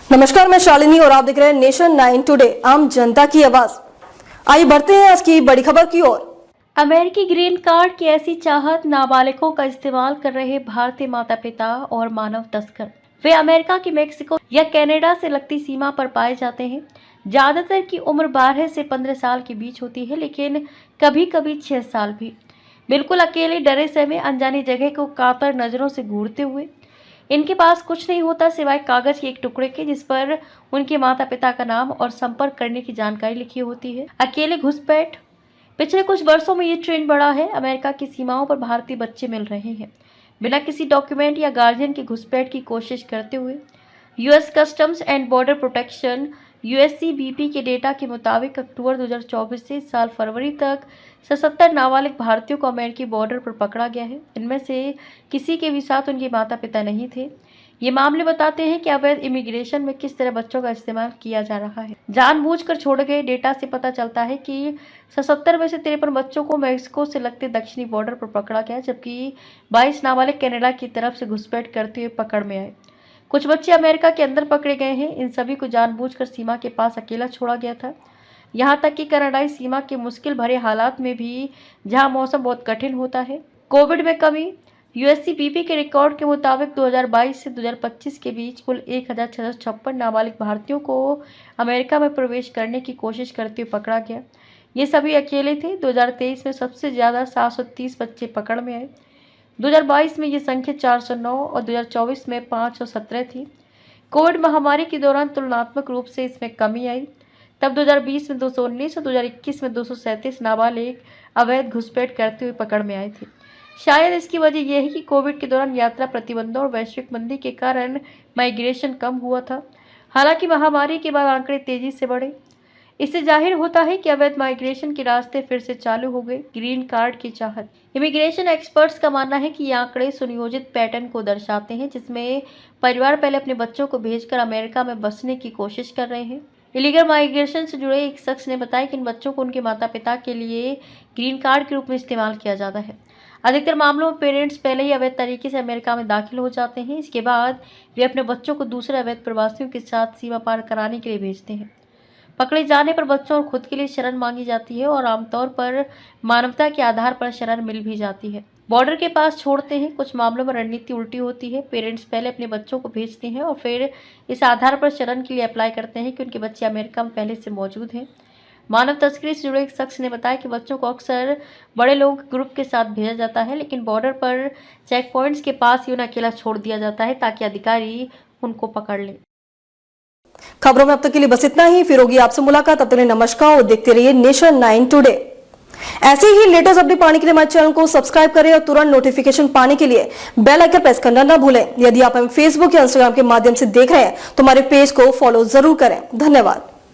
नमस्कार, मैं शालिनी और आप देख रहे हैं नेशन 9 टुडे, आम जनता की आवाज। आइए बढ़ते हैं आज की बड़ी खबर की ओर। अमेरिकी ग्रीन कार्ड की ऐसी चाहत नाबालिगों का इस्तेमाल कर रहे भारतीय माता पिता और मानव तस्कर। वे अमेरिका की मेक्सिको या कनाडा से लगती सीमा पर पाए जाते हैं। ज्यादातर की उम्र 12 से 15 साल के बीच होती है, लेकिन कभी कभी 6 साल भी। बिल्कुल अकेले, डरे सहमे, अनजानी जगह को कातर नजरों से घूरते हुए। इनके पास कुछ नहीं होता सिवाय कागज के एक टुकड़े के, जिस पर उनके माता पिता का नाम और संपर्क करने की जानकारी लिखी होती है। अकेले घुसपैठ। पिछले कुछ वर्षों में ये ट्रेंड बढ़ा है। अमेरिका की सीमाओं पर भारतीय बच्चे मिल रहे हैं, बिना किसी डॉक्यूमेंट या गार्जियन के घुसपैठ की कोशिश करते हुए। US customs and border protection USCBP के डेटा के मुताबिक अक्टूबर 2024 से इस साल फरवरी तक 77 नाबालिग भारतीयों को अमेरिकी बॉर्डर पर पकड़ा गया है। इनमें से किसी के भी साथ उनके माता पिता नहीं थे। ये मामले बताते हैं कि अवैध इमिग्रेशन में किस तरह बच्चों का इस्तेमाल किया जा रहा है। जानबूझकर छोड़े गए डेटा से पता चलता है कि 77 में से 53 बच्चों को मैक्सिको से लगते दक्षिणी बॉर्डर पर पकड़ा गया, जबकि 22 नाबालिग कनाडा की तरफ से घुसपैठ करते हुए पकड़ में आए। कुछ बच्चे अमेरिका के अंदर पकड़े गए हैं। इन सभी को जानबूझकर सीमा के पास अकेला छोड़ा गया था। यहाँ तक कि कनाडाई सीमा के मुश्किल भरे हालात में भी, जहाँ मौसम बहुत कठिन होता है। कोविड में कमी। यूएससीबीपी के रिकॉर्ड के मुताबिक 2022 से 2025 के बीच कुल 1656 नाबालिग भारतीयों को अमेरिका में प्रवेश करने की कोशिश करते हुए पकड़ा गया। ये सभी अकेले थे। 2023 में सबसे ज़्यादा 730 बच्चे पकड़ में आए। 2022 में ये संख्या 409 और 2024 में 517 थी। कोविड महामारी के दौरान तुलनात्मक रूप से इसमें कमी आई। तब 2020 में 219 और 2021 में 237 नाबालिग अवैध घुसपैठ करते हुए पकड़ में आए थे। शायद इसकी वजह यह है कि कोविड के दौरान यात्रा प्रतिबंधों और वैश्विक मंदी के कारण माइग्रेशन कम हुआ था। हालांकि महामारी के बाद आंकड़े तेजी से बढ़े। इससे जाहिर होता है कि अवैध माइग्रेशन के रास्ते फिर से चालू हो गए। ग्रीन कार्ड की चाहत। इमिग्रेशन एक्सपर्ट्स का मानना है कि ये आंकड़े सुनियोजित पैटर्न को दर्शाते हैं, जिसमें परिवार पहले अपने बच्चों को भेजकर अमेरिका में बसने की कोशिश कर रहे हैं। इलीगल माइग्रेशन से जुड़े एक शख्स ने बताया कि इन बच्चों को उनके माता पिता के लिए ग्रीन कार्ड के रूप में इस्तेमाल किया जाता है। अधिकतर मामलों में पेरेंट्स पहले ही अवैध तरीके से अमेरिका में दाखिल हो जाते हैं। इसके बाद वे अपने बच्चों को दूसरे अवैध प्रवासियों के साथ सीमा पार कराने के लिए भेजते हैं। पकड़े जाने पर बच्चों और खुद के लिए शरण मांगी जाती है और आमतौर पर मानवता के आधार पर शरण मिल भी जाती है। बॉर्डर के पास छोड़ते हैं। कुछ मामलों में रणनीति उल्टी होती है। पेरेंट्स पहले अपने बच्चों को भेजते हैं और फिर इस आधार पर शरण के लिए अप्लाई करते हैं कि उनके बच्चे अमेरिका में पहले से मौजूद हैं। मानव तस्करी से जुड़े एक शख्स ने बताया कि बच्चों को अक्सर बड़े लोगों के ग्रुप के साथ भेजा जाता है, लेकिन बॉर्डर पर चेक पॉइंट्स के पास ही उन्हें अकेला छोड़ दिया जाता है ताकि अधिकारी उनको पकड़ लें। खबरों में अब तक के लिए बस इतना ही। फिर होगी आपसे मुलाकात। तब तक नमस्कार और देखते रहिए नेशन 9 टुडे। ऐसे ही लेटेस्ट अपडेट पाने के लिए हमारे चैनल को सब्सक्राइब करें और तुरंत नोटिफिकेशन पाने के लिए बेल आइकन प्रेस करना न भूलें। यदि आप हमें फेसबुक या इंस्टाग्राम के माध्यम से देख रहे हैं तो हमारे पेज को फॉलो जरूर करें। धन्यवाद।